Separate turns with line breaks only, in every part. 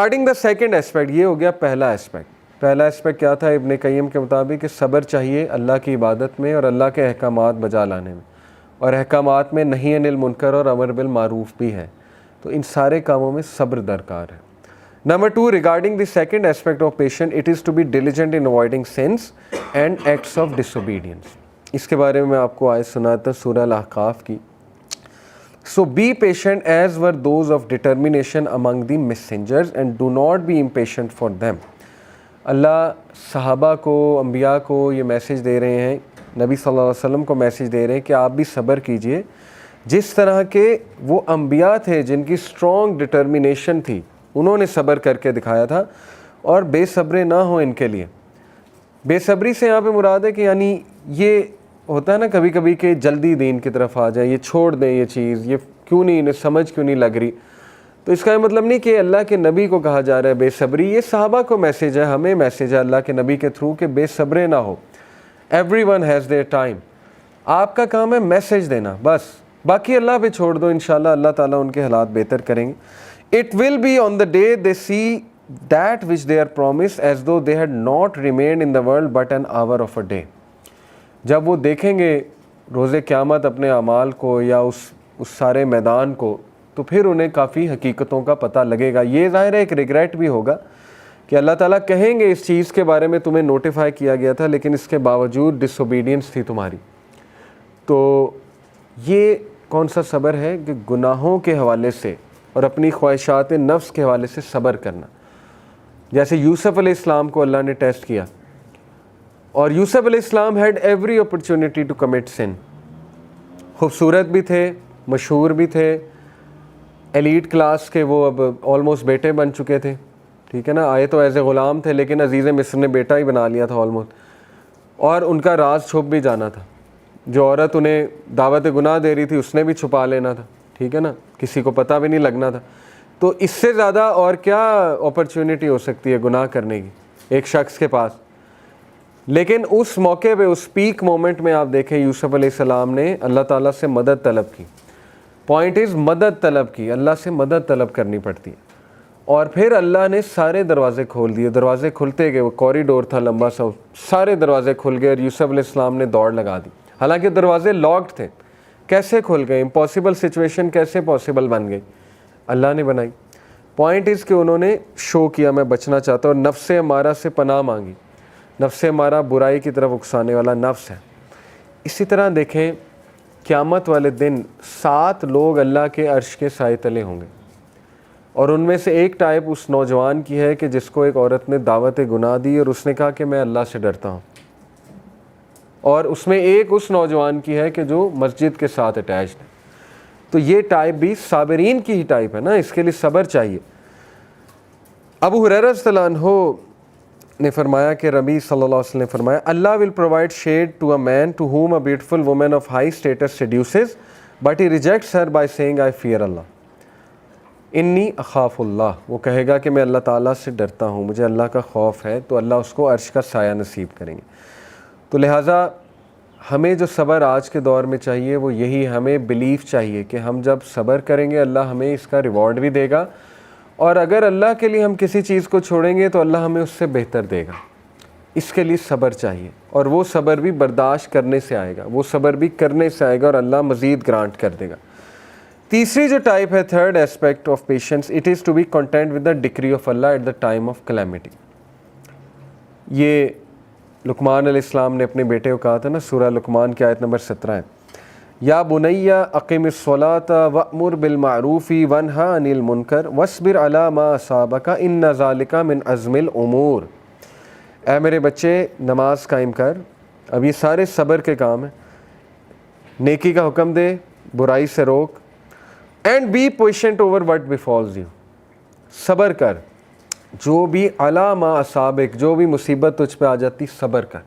Starting the second aspect, یہ ہو گیا پہلا اسپیکٹ۔ پہلا اسپیکٹ کیا تھا ابن قیم کے مطابق کہ صبر چاہیے اللہ کی عبادت میں اور اللہ کے احکامات بجا لانے میں، اور احکامات میں نہی عن المنکر اور امر بالمعروف بھی ہے، تو ان سارے کاموں میں صبر درکار ہے۔ Number 2، regarding the second aspect of patient, it is to be diligent in avoiding sins and acts of disobedience. اس کے بارے میں آپ کو آیت سناتا ہوں سورہ الاحقاف کی۔ So be patient as were those of determination among the messengers and do not be impatient for them۔ اللہ صحابہ کو، انبیاء کو یہ میسیج دے رہے ہیں، نبی صلی اللہ علیہ وسلم کو میسیج دے رہے ہیں کہ آپ بھی صبر کیجئے، جس طرح کے وہ انبیاء تھے جن کی اسٹرانگ ڈٹرمینیشن تھی، انہوں نے صبر کر کے دکھایا تھا، اور بے صبرے نہ ہوں ان کے لیے۔ بے صبری سے یہاں پہ مراد ہے کہ یعنی یہ ہوتا ہے نا کبھی کبھی کہ جلدی دین کی طرف آ جائیں، یہ چھوڑ دیں یہ چیز، یہ کیوں نہیں، انہیں سمجھ کیوں نہیں لگ رہی۔ تو اس کا یہ مطلب نہیں کہ اللہ کے نبی کو کہا جا رہا ہے بے صبری، یہ صحابہ کو میسیج ہے، ہمیں میسیج ہے اللہ کے نبی کے تھرو کہ بے صبرے نہ ہو۔ Every one has their time, آپ کا کام ہے میسیج دینا بس، باقی اللہ پہ چھوڑ دو، انشاءاللہ اللہ تعالیٰ ان کے حالات بہتر کریں گے۔ It will be on the day they see that which they are promised as though they had not remained in the world but an hour of a day. جب وہ دیکھیں گے روز قیامت اپنے اعمال کو یا اس سارے میدان کو، تو پھر انہیں کافی حقیقتوں کا پتہ لگے گا۔ یہ ظاہر ہے ایک ریگریٹ بھی ہوگا کہ اللہ تعالیٰ کہیں گے اس چیز کے بارے میں تمہیں نوٹیفائی کیا گیا تھا لیکن اس کے باوجود ڈس اوبیڈینس تھی تمہاری۔ تو یہ کون سا صبر ہے کہ گناہوں کے حوالے سے اور اپنی خواہشات نفس کے حوالے سے صبر کرنا۔ جیسے یوسف علیہ السلام کو اللہ نے ٹیسٹ کیا، اور یوسف علیہ السلام had every opportunity to commit sin, خوبصورت بھی تھے، مشہور بھی تھے، ایلیٹ کلاس کے، وہ اب آلموسٹ بیٹے بن چکے تھے، ٹھیک ہے نا، آئے تو ایز اے غلام تھے لیکن عزیز مصر نے بیٹا ہی بنا لیا تھا آلموسٹ، اور ان کا راز چھپ بھی جانا تھا، جو عورت انہیں دعوت گناہ دے رہی تھی اس نے بھی چھپا لینا تھا، ٹھیک ہے نا، کسی کو پتہ بھی نہیں لگنا تھا۔ تو اس سے زیادہ اور کیا اپرچونٹی ہو سکتی ہے گناہ کرنے کی ایک شخص کے پاس؟ لیکن اس موقع پہ، اس پیک مومنٹ میں آپ دیکھیں یوسف علیہ السلام نے اللہ تعالیٰ سے مدد طلب کی۔ پوائنٹ از مدد طلب کی، اللہ سے مدد طلب کرنی پڑتی ہے، اور پھر اللہ نے سارے دروازے کھول دیے، دروازے کھلتے گئے، وہ کوریڈور تھا لمبا سا، سارے دروازے کھل گئے اور یوسف علیہ السلام نے دوڑ لگا دی، حالانکہ دروازے لاکڈ تھے۔ کیسے کھل گئے؟ امپاسبل سچویشن کیسے پاسبل بن گئی؟ اللہ نے بنائی۔ پوائنٹ از کہ انہوں نے شو کیا میں بچنا چاہتا ہوں، نفس امارہ سے پناہ مانگی۔ نفس ہمارا برائی کی طرف اکسانے والا نفس ہے۔ اسی طرح دیکھیں قیامت والے دن 7 لوگ اللہ کے عرش کے سائے تلے ہوں گے، اور ان میں سے ایک ٹائپ اس نوجوان کی ہے کہ جس کو ایک عورت نے دعوت گناہ دی اور اس نے کہا کہ میں اللہ سے ڈرتا ہوں، اور اس میں ایک اس نوجوان کی ہے کہ جو مسجد کے ساتھ اٹیچڈ ہے۔ تو یہ ٹائپ بھی صابرین کی ہی ٹائپ ہے نا، اس کے لیے صبر چاہیے۔ ابو ہریرہ رضی اللہ عنہ نے فرمایا کہ نبی صلی اللہ علیہ وسلم نے فرمایا Allah will provide shade to a man to whom a beautiful woman of high status seduces but he rejects her by saying I fear Allah انی اخاف اللہ۔ وہ کہے گا کہ میں اللہ تعالیٰ سے ڈرتا ہوں، مجھے اللہ کا خوف ہے، تو اللہ اس کو عرش کا سایہ نصیب کریں گے۔ تو لہٰذا ہمیں جو صبر آج کے دور میں چاہیے وہ یہی، ہمیں بلیف چاہیے کہ ہم جب صبر کریں گے اللہ ہمیں اس کا ریوارڈ بھی دے گا، اور اگر اللہ کے لیے ہم کسی چیز کو چھوڑیں گے تو اللہ ہمیں اس سے بہتر دے گا۔ اس کے لیے صبر چاہیے، اور وہ صبر بھی برداشت کرنے سے آئے گا، وہ صبر بھی کرنے سے آئے گا، اور اللہ مزید گرانٹ کر دے گا۔ تیسری جو ٹائپ ہے، third aspect of patience, it is to be content with the decree of Allah at the time of calamity. یہ لقمان علیہ السلام نے اپنے بیٹے کو کہا تھا نا، سورہ لقمان کی آیت نمبر 17 ہے، یا بنی اقم الصلاۃ وامر بالمعروف وانہی عن المنکر واصبر علی ما اصابک ان ذلک من عزم الامور۔ اے میرے بچے نماز قائم کر۔ اب یہ سارے صبر کے کام ہیں، نیکی کا حکم دے، برائی سے روک، and be patient over what befalls you, صبر کر، جو بھی علی ما اصابک، جو بھی مصیبت تجھ پہ آ جاتی صبر کر۔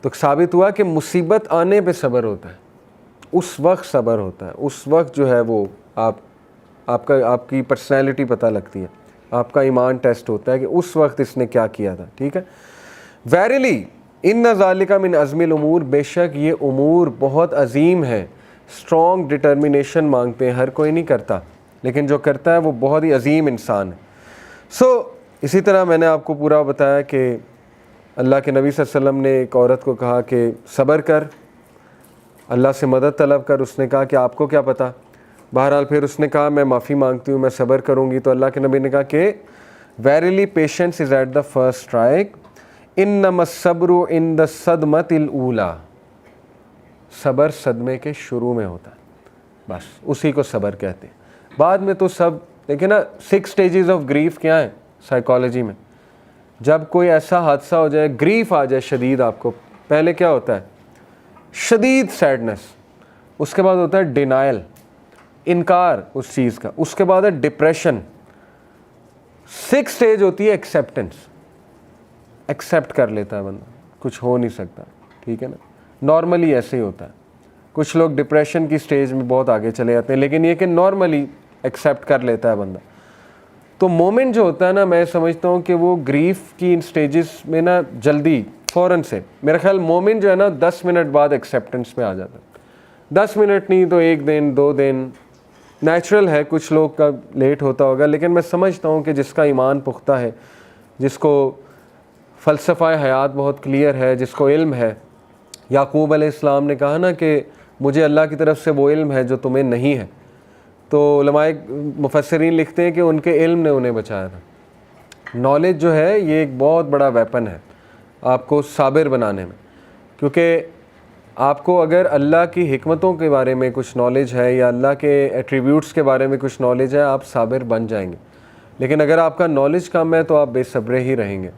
تو ثابت ہوا کہ مصیبت آنے پہ صبر ہوتا ہے، اس وقت صبر ہوتا ہے، اس وقت جو ہے وہ آپ کی پرسنالٹی پتہ لگتی ہے، آپ کا ایمان ٹیسٹ ہوتا ہے کہ اس وقت اس نے کیا کیا تھا، ٹھیک ہے۔ ویریلی ان ذالک من عزم الامور، بے شک یہ امور بہت عظیم ہے، اسٹرانگ ڈٹرمینیشن مانگتے ہیں، ہر کوئی نہیں کرتا، لیکن جو کرتا ہے وہ بہت ہی عظیم انسان ہے۔ اسی طرح میں نے آپ کو پورا بتایا کہ اللہ کے نبی صلی اللہ علیہ وسلم نے ایک عورت کو کہا کہ صبر کر، اللہ سے مدد طلب کر. اس نے کہا کہ آپ کو کیا پتہ. بہرحال پھر اس نے کہا میں معافی مانگتی ہوں، میں صبر کروں گی. تو اللہ کے نبی نے کہا کہ verily patience is at the first strike, انما الصبر عند الصدمۃ الاولی. صبر صدمے کے شروع میں ہوتا ہے، بس اسی کو صبر کہتے ہیں. بعد میں تو سب دیکھیں نا، 6 اسٹیجز آف گریف کیا ہیں سائیکالوجی میں. جب کوئی ایسا حادثہ ہو جائے، گریف آ جائے شدید آپ کو، پہلے کیا ہوتا ہے؟ شدید سیڈنس. اس کے بعد ہوتا ہے ڈینائل، انکار اس چیز کا. اس کے بعد ہے ڈپریشن. 6 اسٹیج ہوتی ہے ایکسیپٹنس. ایکسیپٹ کر لیتا ہے بندہ، کچھ ہو نہیں سکتا. ٹھیک ہے نا، نارملی ایسے ہی ہوتا ہے. کچھ لوگ ڈپریشن کی سٹیج میں بہت آگے چلے جاتے ہیں، لیکن یہ کہ نارملی ایکسیپٹ کر لیتا ہے بندہ. تو مومنٹ جو ہوتا ہے نا، میں سمجھتا ہوں کہ وہ گریف کی ان سٹیجز میں نا جلدی فوراً سے، میرا خیال مومنٹ جو ہے نا 10 منٹ بعد ایکسیپٹنس پہ آ جاتا ہے. 10 منٹ نہیں تو 1 دن 2 دن. نیچرل ہے کچھ لوگ کا لیٹ ہوتا ہوگا، لیکن میں سمجھتا ہوں کہ جس کا ایمان پختہ ہے، جس کو فلسفہ حیات بہت کلیئر ہے، جس کو علم ہے. یعقوب علیہ السلام نے کہا نا کہ مجھے اللہ کی طرف سے وہ علم ہے جو تمہیں نہیں ہے. تو علماء مفسرین لکھتے ہیں کہ ان کے علم نے انہیں بچایا تھا. نالج جو ہے یہ ایک بہت بڑا ویپن ہے آپ کو صابر بنانے میں، کیونکہ آپ کو اگر اللہ کی حکمتوں کے بارے میں کچھ نالج ہے یا اللہ کے ایٹریبیوٹس کے بارے میں کچھ نالج ہے، آپ صابر بن جائیں گے. لیکن اگر آپ کا نالج کم ہے تو آپ بے صبرے ہی رہیں گے.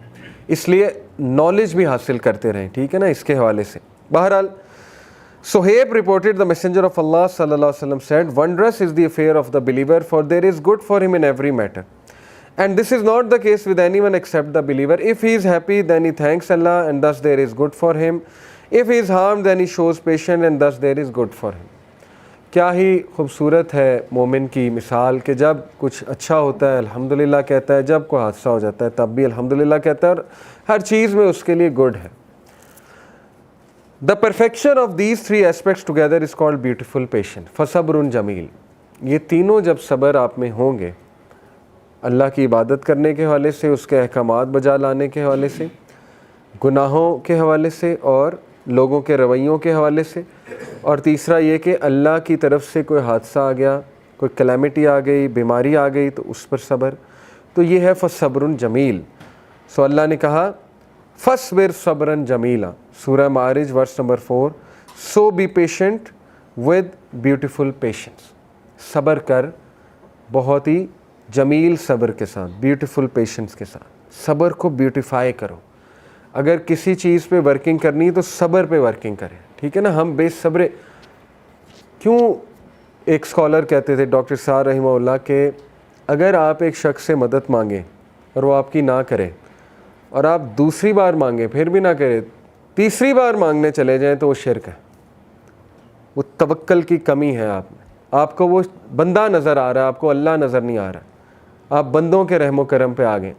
اس لیے نالج بھی حاصل کرتے رہیں. ٹھیک ہے نا، اس کے حوالے سے. بہرحال Suhaib reported the messenger of Allah sallallahu alaihi wasallam said, wondrous is the affair of the believer, for there is good for him in every matter. And this is not the case with anyone except the believer. If he is happy, then he thanks Allah, and thus there is good for him. If he is harmed, then he shows patience, and thus there is good for him. کیا ہی خوبصورت ہے مومن کی مثال کہ جب کچھ اچھا ہوتا ہے الحمدللہ کہتا ہے، جب کوئی حادثہ ہو جاتا ہے تب بھی الحمدللہ کہتا ہے، اور ہر چیز میں اس کے لیے گڈ ہے. The perfection of these 3 aspects together is called beautiful patience. فصبر جمیل. یہ تینوں جب صبر آپ میں ہوں گے، اللہ کی عبادت کرنے کے حوالے سے، اس کے احکامات بجا لانے کے حوالے سے، گناہوں کے حوالے سے اور لوگوں کے رویوں کے حوالے سے، اور تیسرا یہ کہ اللہ کی طرف سے کوئی حادثہ آ گیا، کوئی کلیمٹی آ گئی، بیماری آ گئی، تو اس پر صبر. تو یہ ہے فصبر جمیل. سو اللہ نے کہا فَاصْبِرْ صَبْرًا جَمِيلًا، سورہ Maarij verse number 4. So be patient with beautiful patience. صبر کر بہت ہی جمیل صبر کے ساتھ، بیوٹیفل پیشنس کے ساتھ. صبر کو بیوٹیفائی کرو. اگر کسی چیز پہ ورکنگ کرنی ہے تو صبر پہ ورکنگ کریں. ٹھیک ہے نا، ہم بے صبرے کیوں. ایک اسکالر کہتے تھے ڈاکٹر صاحب رحمہ اللہ کہ اگر آپ ایک شخص سے مدد مانگیں اور وہ آپ کی نہ کرے، اور آپ دوسری بار مانگیں پھر بھی نہ کرے، تیسری بار مانگنے چلے جائیں، تو وہ شرک ہے. وہ توکل کی کمی ہے آپ میں. آپ کو وہ بندہ نظر آ رہا ہے، آپ کو اللہ نظر نہیں آ رہا. آپ بندوں کے رحم و کرم پہ آ گئے.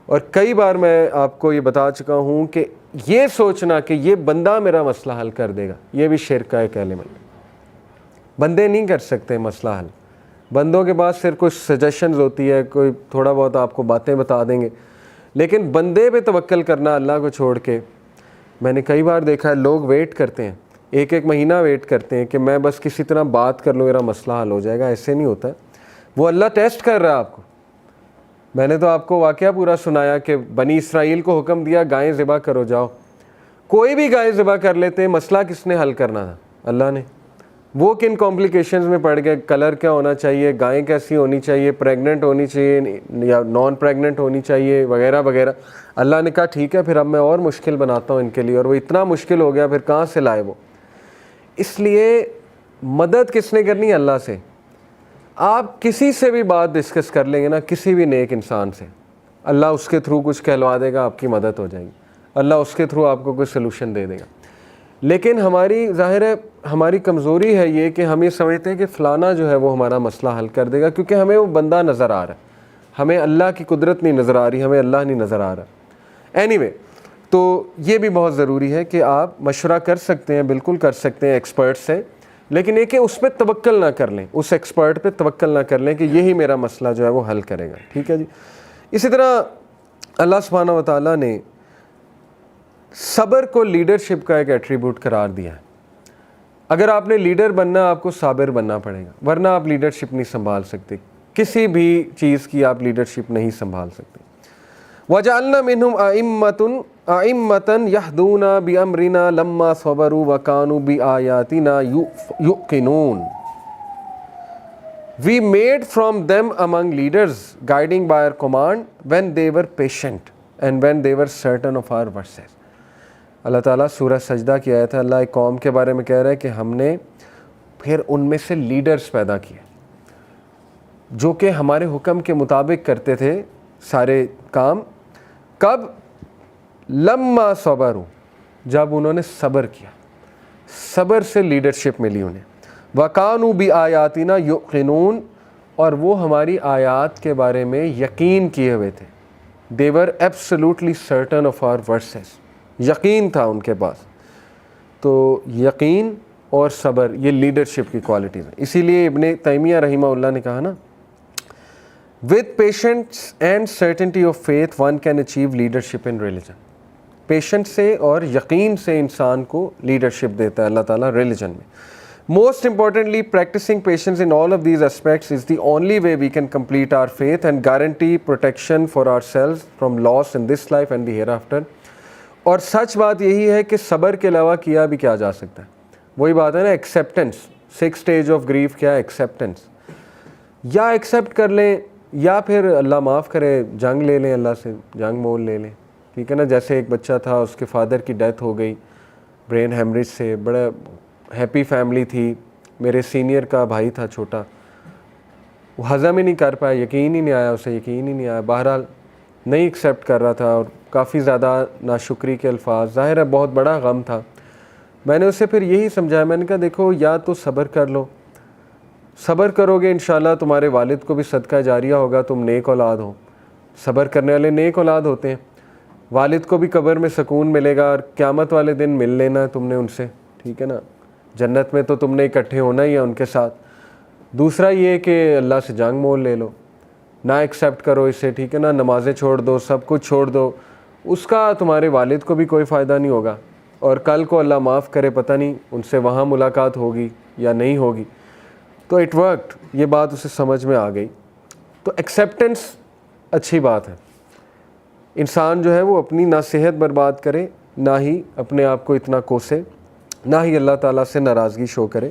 اور کئی بار میں آپ کو یہ بتا چکا ہوں کہ یہ سوچنا کہ یہ بندہ میرا مسئلہ حل کر دے گا، یہ بھی شرک کا ایک ایلیمنٹ. بندے نہیں کر سکتے مسئلہ حل. بندوں کے پاس صرف کچھ سجیشنز ہوتی ہے، کوئی تھوڑا بہت آپ کو باتیں بتا دیں گے، لیکن بندے پہ توکل کرنا اللہ کو چھوڑ کے. میں نے کئی بار دیکھا ہے لوگ ویٹ کرتے ہیں، 1 مہینہ ویٹ کرتے ہیں کہ میں بس کسی طرح بات کر لوں میرا مسئلہ حل ہو جائے گا. ایسے نہیں ہوتا ہے. وہ اللہ ٹیسٹ کر رہا ہے آپ کو. میں نے تو آپ کو واقعہ پورا سنایا کہ بنی اسرائیل کو حکم دیا گائیں ذبح کرو، جاؤ. کوئی بھی گائیں ذبح کر لیتے، مسئلہ کس نے حل کرنا تھا؟ اللہ نے. وہ کن کمپلیکیشنز میں پڑ گئے، کلر کیا ہونا چاہیے، گائیں کیسی ہونی چاہیے، پریگننٹ ہونی چاہیے یا نان پریگننٹ ہونی چاہیے وغیرہ وغیرہ. اللہ نے کہا ٹھیک ہے پھر اب میں اور مشکل بناتا ہوں ان کے لیے، اور وہ اتنا مشکل ہو گیا پھر کہاں سے لائے وہ. اس لیے مدد کس نے کرنی ہے؟ اللہ سے. آپ کسی سے بھی بات ڈسکس کر لیں گے نا، کسی بھی نیک انسان سے، اللہ اس کے تھرو کچھ کہلوا دے گا، آپ کی مدد ہو جائے گی. اللہ اس کے تھرو آپ کو کوئی سلوشن دے دے گا. لیکن ہماری ظاہر ہے ہماری کمزوری ہے یہ کہ ہم یہ سمجھتے ہیں کہ فلانا جو ہے وہ ہمارا مسئلہ حل کر دے گا، کیونکہ ہمیں وہ بندہ نظر آ رہا ہے، ہمیں اللہ کی قدرت نہیں نظر آ رہی، ہمیں اللہ نہیں نظر آ رہا. اینی تو یہ بھی بہت ضروری ہے کہ آپ مشورہ کر سکتے ہیں، بالکل کر سکتے ہیں ایکسپرٹ سے، لیکن یہ کہ اس پہ توکل نہ کر لیں، اس ایکسپرٹ پہ توکل نہ کر لیں کہ یہی میرا مسئلہ جو ہے وہ حل کرے گا. ٹھیک ہے جی. اسی طرح اللہ سبحانہ و تعالیٰ نے صبر کو لیڈرشپ کا ایک ایٹریبیوٹ قرار دیا ہے. اگر آپ نے لیڈر بننا آپ کو صابر بننا پڑے گا, ورنہ آپ لیڈرشپ نہیں سنبھال سکتے, کسی بھی چیز کی آپ لیڈرشپ نہیں سنبھال سکتے. وَجَعَلْنَا مِنْهُمْ أَئِمَّةً يَهْدُونَ بِأَمْرِنَا لَمَّا صَبَرُوا وَكَانُوا بِآيَاتِنَا يُوقِنُونَ. We made from them among leaders guiding by our command when they were patient and when they were certain of our verses. اللہ تعالیٰ سورہ سجدہ کی آیت ہے, اللہ ایک قوم کے بارے میں کہہ رہا ہے کہ ہم نے پھر ان میں سے لیڈرز پیدا کیے جو کہ ہمارے حکم کے مطابق کرتے تھے سارے کام. کب؟ لما صبروا, جب انہوں نے صبر کیا, صبر سے لیڈرشپ ملی انہیں. وَكَانُوا بِآيَاتِنَا يُوقِنُونَ, اور وہ ہماری آیات کے بارے میں یقین کیے ہوئے تھے. They were absolutely certain of our verses. یقین تھا ان کے پاس. تو یقین اور صبر یہ لیڈرشپ کی کوالٹیز ہیں. اسی لیے ابن تیمیہ رحمہ اللہ نے کہا نا, with patience and certainty of faith one can achieve leadership in religion. Patient سے اور یقین سے انسان کو لیڈرشپ دیتا ہے اللہ تعالیٰ ریلیجن میں. Most importantly, practicing patience in all of these aspects is the only way we can complete our faith and guarantee protection for ourselves from loss in this life and the hereafter. اور سچ بات یہی ہے کہ صبر کے علاوہ کیا بھی کیا جا سکتا ہے. وہی بات ہے نا, ایکسیپٹنس. 6 stage آف گریف کیا ہے؟ ایکسیپٹنس. یا ایکسیپٹ کر لیں یا پھر اللہ معاف کرے جنگ لے لیں, اللہ سے جنگ مول لے لیں. ٹھیک ہے نا, جیسے ایک بچہ تھا, اس کے فادر کی ڈیتھ ہو گئی برین ہیمریج سے, بڑا ہیپی فیملی تھی, میرے سینئر کا بھائی تھا چھوٹا, وہ ہضم ہی نہیں کر پایا, یقین ہی نہیں آیا اسے, یقین ہی نہیں آیا. بہرحال نہیں ایکسیپٹ کر رہا تھا اور کافی زیادہ ناشکری کے الفاظ, ظاہر ہے بہت بڑا غم تھا. میں نے اسے پھر یہی سمجھایا, میں نے کہا دیکھو یا تو صبر کر لو, صبر کرو گے انشاءاللہ تمہارے والد کو بھی صدقہ جاریہ ہوگا, تم نیک اولاد ہو. صبر کرنے والے نیک اولاد ہوتے ہیں, والد کو بھی قبر میں سکون ملے گا اور قیامت والے دن مل لینا تم نے ان سے. ٹھیک ہے نا, جنت میں تو تم نے اکٹھے ہونا ہی ہے ان کے ساتھ. دوسرا یہ کہ اللہ سے جنگ مول لے لو, نہ ایکسیپٹ کرو اسے. ٹھیک ہے نا, نمازیں چھوڑ دو, سب کچھ چھوڑ دو, اس کا تمہارے والد کو بھی کوئی فائدہ نہیں ہوگا, اور کل کو اللہ معاف کرے پتہ نہیں ان سے وہاں ملاقات ہوگی یا نہیں ہوگی. تو اٹ ورکڈ, یہ بات اسے سمجھ میں آ گئی. تو ایکسیپٹنس اچھی بات ہے. انسان جو ہے وہ اپنی نہ صحت برباد کرے, نہ ہی اپنے آپ کو اتنا کوسے, نہ ہی اللہ تعالیٰ سے ناراضگی شو کرے.